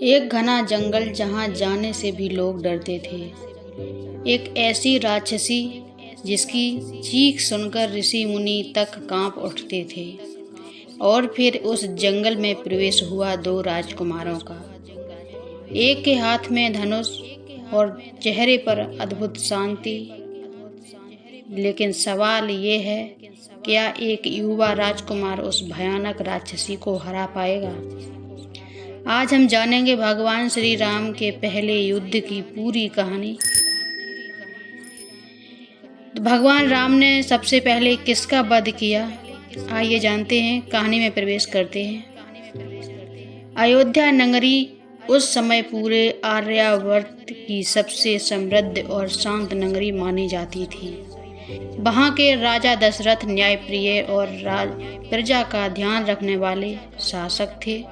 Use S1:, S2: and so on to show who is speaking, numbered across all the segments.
S1: एक घना जंगल जहाँ जाने से भी लोग डरते थे। एक ऐसी राक्षसी जिसकी चीख सुनकर ऋषि मुनि तक कांप उठते थे। और फिर उस जंगल में प्रवेश हुआ दो राजकुमारों का। एक के हाथ में धनुष और चेहरे पर अद्भुत शांति। लेकिन सवाल ये है, क्या एक युवा राजकुमार उस भयानक राक्षसी को हरा पाएगा? आज हम जानेंगे भगवान श्री राम के पहले युद्ध की पूरी कहानी। तो भगवान राम ने सबसे पहले किसका वध किया? आइए जानते हैं, कहानी में प्रवेश करते हैं। अयोध्या नगरी उस समय पूरे आर्यावर्त की सबसे समृद्ध और शांत नगरी मानी जाती थी। वहाँ के राजा दशरथ न्यायप्रिय और प्रजा का ध्यान रखने वाले शासक थे।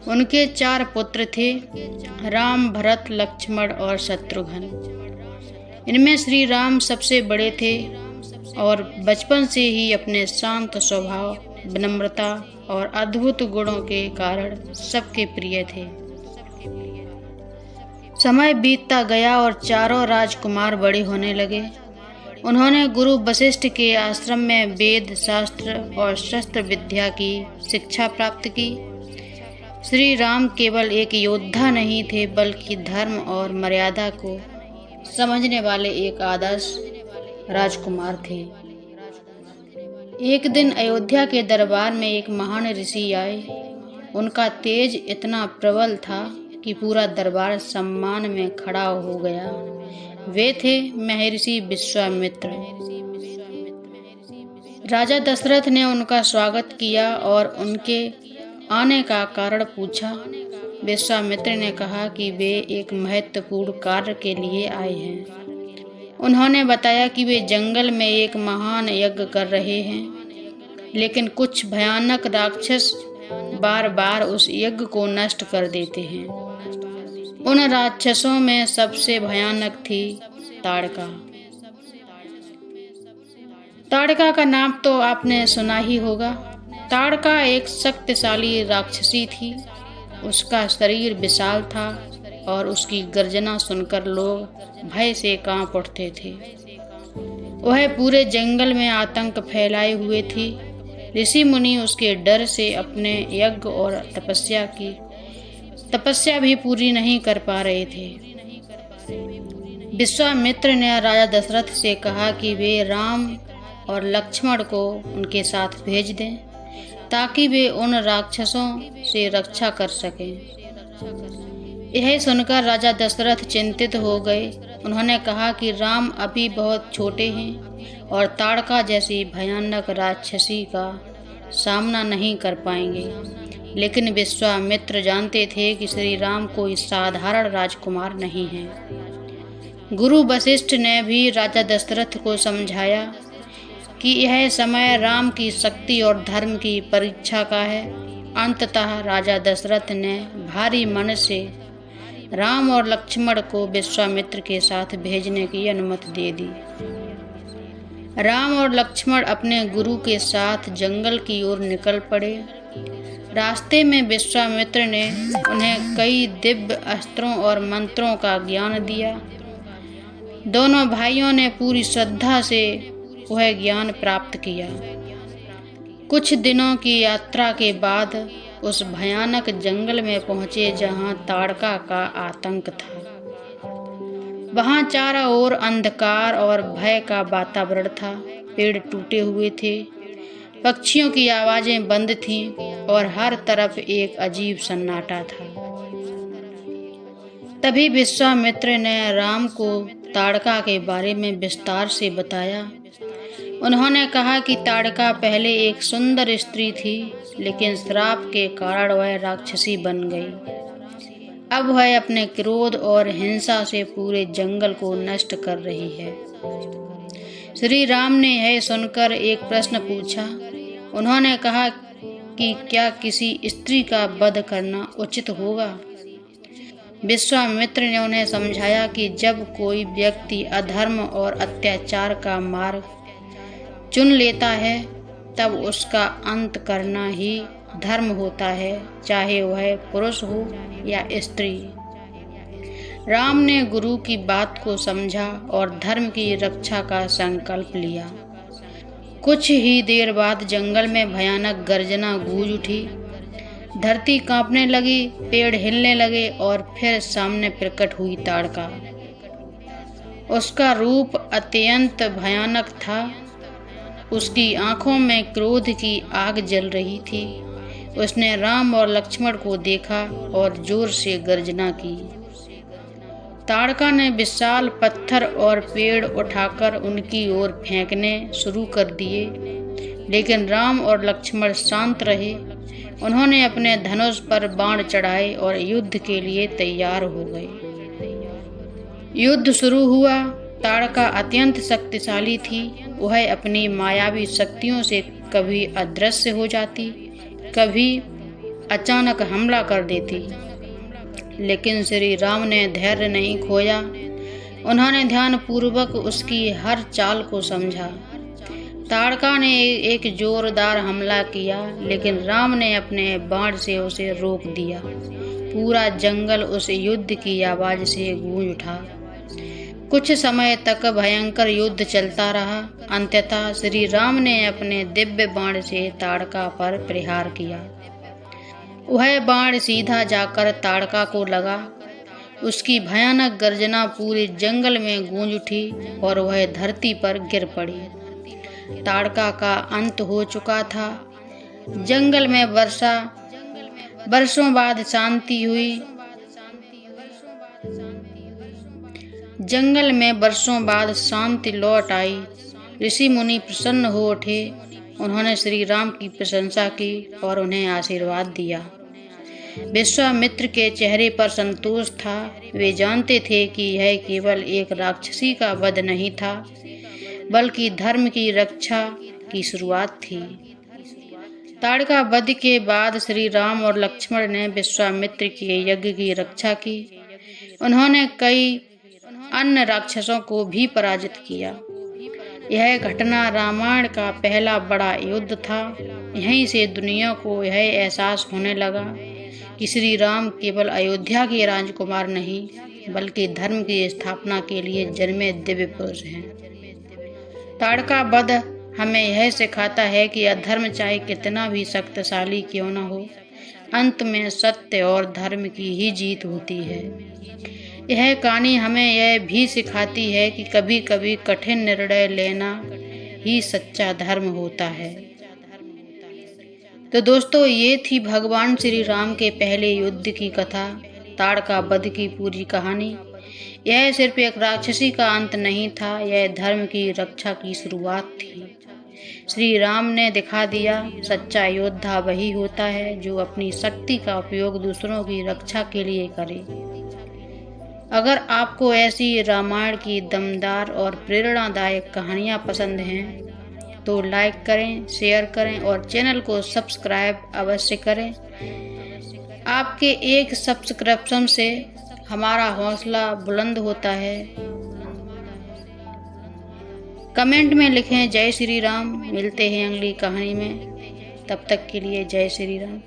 S1: उनके 4 पुत्र थे, राम, भरत, लक्ष्मण और शत्रुघ्न। इनमें श्री राम सबसे बड़े थे और बचपन से ही अपने शांत स्वभाव, विनम्रता और अद्भुत गुणों के कारण सबके प्रिय थे। समय बीतता गया और चारों राजकुमार बड़े होने लगे। उन्होंने गुरु वशिष्ठ के आश्रम में वेद, शास्त्र और शस्त्र विद्या की शिक्षा प्राप्त की। श्री राम केवल एक योद्धा नहीं थे, बल्कि धर्म और मर्यादा को समझने वाले एक आदर्श राजकुमार थे। एक दिन अयोध्या के दरबार में एक महान ऋषि आए। उनका तेज इतना प्रबल था कि पूरा दरबार सम्मान में खड़ा हो गया। वे थे महर्षि विश्वामित्र। राजा दशरथ ने उनका स्वागत किया और उनके आने का कारण पूछा। विश्वामित्र ने कहा कि वे एक महत्वपूर्ण कार्य के लिए आए हैं। उन्होंने बताया कि वे जंगल में एक महान यज्ञ कर रहे हैं, लेकिन कुछ भयानक राक्षस बार बार उस यज्ञ को नष्ट कर देते हैं। उन राक्षसों में सबसे भयानक थी ताड़का। ताड़का का नाम तो आपने सुना ही होगा। ताड़का एक शक्तिशाली राक्षसी थी। उसका शरीर विशाल था और उसकी गर्जना सुनकर लोग भय से कांप उठते थे। वह पूरे जंगल में आतंक फैलाए हुए थी। ऋषि मुनि उसके डर से अपने यज्ञ और तपस्या भी पूरी नहीं कर पा रहे थे। विश्वामित्र ने राजा दशरथ से कहा कि वे राम और लक्ष्मण को उनके साथ भेज दें, ताकि वे उन राक्षसों से रक्षा कर सकें। यह सुनकर राजा दशरथ चिंतित हो गए। उन्होंने कहा कि राम अभी बहुत छोटे हैं और ताड़का जैसी भयानक राक्षसी का सामना नहीं कर पाएंगे। लेकिन विश्वामित्र जानते थे कि श्री राम कोई साधारण राजकुमार नहीं है। गुरु वशिष्ठ ने भी राजा दशरथ को समझाया कि यह समय राम की शक्ति और धर्म की परीक्षा का है। अंततः राजा दशरथ ने भारी मन से राम और लक्ष्मण को विश्वामित्र के साथ भेजने की अनुमति दे दी। राम और लक्ष्मण अपने गुरु के साथ जंगल की ओर निकल पड़े। रास्ते में विश्वामित्र ने उन्हें कई दिव्य अस्त्रों और मंत्रों का ज्ञान दिया। दोनों भाइयों ने पूरी श्रद्धा से वह ज्ञान प्राप्त किया। कुछ दिनों की यात्रा के बाद उस भयानक जंगल में पहुंचे जहां ताड़का का आतंक था। वहां चारों ओर अंधकार और भय का वातावरण था। पेड़ टूटे हुए थे, पक्षियों की आवाजें बंद थीं और हर तरफ एक अजीब सन्नाटा था। तभी विश्वामित्र ने राम को ताड़का के बारे में विस्तार से बताया। उन्होंने कहा कि ताड़का पहले एक सुंदर स्त्री थी, लेकिन श्राप के कारण वह राक्षसी बन गई। अब वह अपने क्रोध और हिंसा से पूरे जंगल को नष्ट कर रही है। श्री राम ने यह सुनकर एक प्रश्न पूछा। उन्होंने कहा कि क्या किसी स्त्री का वध करना उचित होगा? विश्वामित्र ने उन्हें समझाया कि जब कोई व्यक्ति अधर्म और अत्याचार का मार्ग चुन लेता है, तब उसका अंत करना ही धर्म होता है, चाहे वह पुरुष हो या स्त्री। राम ने गुरु की बात को समझा और धर्म की रक्षा का संकल्प लिया। कुछ ही देर बाद जंगल में भयानक गर्जना गूंज उठी। धरती कांपने लगी, पेड़ हिलने लगे और फिर सामने प्रकट हुई ताड़का। उसका रूप अत्यंत भयानक था। उसकी आंखों में क्रोध की आग जल रही थी। उसने राम और लक्ष्मण को देखा और जोर से गर्जना की। ताड़का ने विशाल पत्थर और पेड़ उठाकर उनकी ओर फेंकने शुरू कर दिए, लेकिन राम और लक्ष्मण शांत रहे। उन्होंने अपने धनुष पर बाण चढ़ाए और युद्ध के लिए तैयार हो गए। युद्ध शुरू हुआ। ताड़का अत्यंत शक्तिशाली थी। वह अपनी मायावी शक्तियों से कभी अदृश्य हो जाती, कभी अचानक हमला कर देती। लेकिन श्री राम ने धैर्य नहीं खोया। उन्होंने ध्यानपूर्वक उसकी हर चाल को समझा। ताड़का ने एक जोरदार हमला किया, लेकिन राम ने अपने बाण से उसे रोक दिया। पूरा जंगल उस युद्ध की आवाज से गूंज उठा। कुछ समय तक भयंकर युद्ध चलता रहा। अंततः श्री राम ने अपने दिव्य बाण से ताड़का पर प्रहार किया। वह बाण सीधा जाकर ताड़का को लगा। उसकी भयानक गर्जना पूरे जंगल में गूंज उठी और वह धरती पर गिर पड़ी। ताड़का का अंत हो चुका था। जंगल में वर्षों बाद शांति हुई। जंगल में वर्षों बाद शांति लौट आई। ऋषि मुनि प्रसन्न हो उठे। उन्होंने श्री राम की प्रशंसा की और उन्हें आशीर्वाद दिया। विश्वामित्र के चेहरे पर संतोष था। वे जानते थे कि यह केवल एक राक्षसी का वध नहीं था, बल्कि धर्म की रक्षा की शुरुआत थी। ताड़का वध के बाद श्री राम और लक्ष्मण ने विश्वामित्र के यज्ञ की रक्षा की। उन्होंने कई अन्य राक्षसों को भी पराजित किया। यह घटना रामायण का पहला बड़ा युद्ध था। यहीं से दुनिया को यह एहसास होने लगा कि श्री राम केवल अयोध्या के राजकुमार नहीं, बल्कि धर्म की स्थापना के लिए जन्मे दिव्य पुरुष हैं। ताड़का वध हमें यह सिखाता है कि अधर्म चाहे कितना भी शक्तिशाली क्यों न हो, अंत में सत्य और धर्म की ही जीत होती है। यह कहानी हमें यह भी सिखाती है कि कभी कभी कठिन निर्णय लेना ही सच्चा धर्म होता है। तो दोस्तों, ये थी भगवान श्री राम के पहले युद्ध की कथा, ताड़का वध की पूरी कहानी। यह सिर्फ एक राक्षसी का अंत नहीं था, यह धर्म की रक्षा की शुरुआत थी। श्री राम ने दिखा दिया, सच्चा योद्धा वही होता है जो अपनी शक्ति का उपयोग दूसरों की रक्षा के लिए करे। अगर आपको ऐसी रामायण की दमदार और प्रेरणादायक कहानियाँ पसंद हैं तो लाइक करें, शेयर करें और चैनल को सब्सक्राइब अवश्य करें। आपके एक सब्सक्रिप्शन से हमारा हौसला बुलंद होता है। कमेंट में लिखें जय श्री राम। मिलते हैं अगली कहानी में, तब तक के लिए जय श्री राम।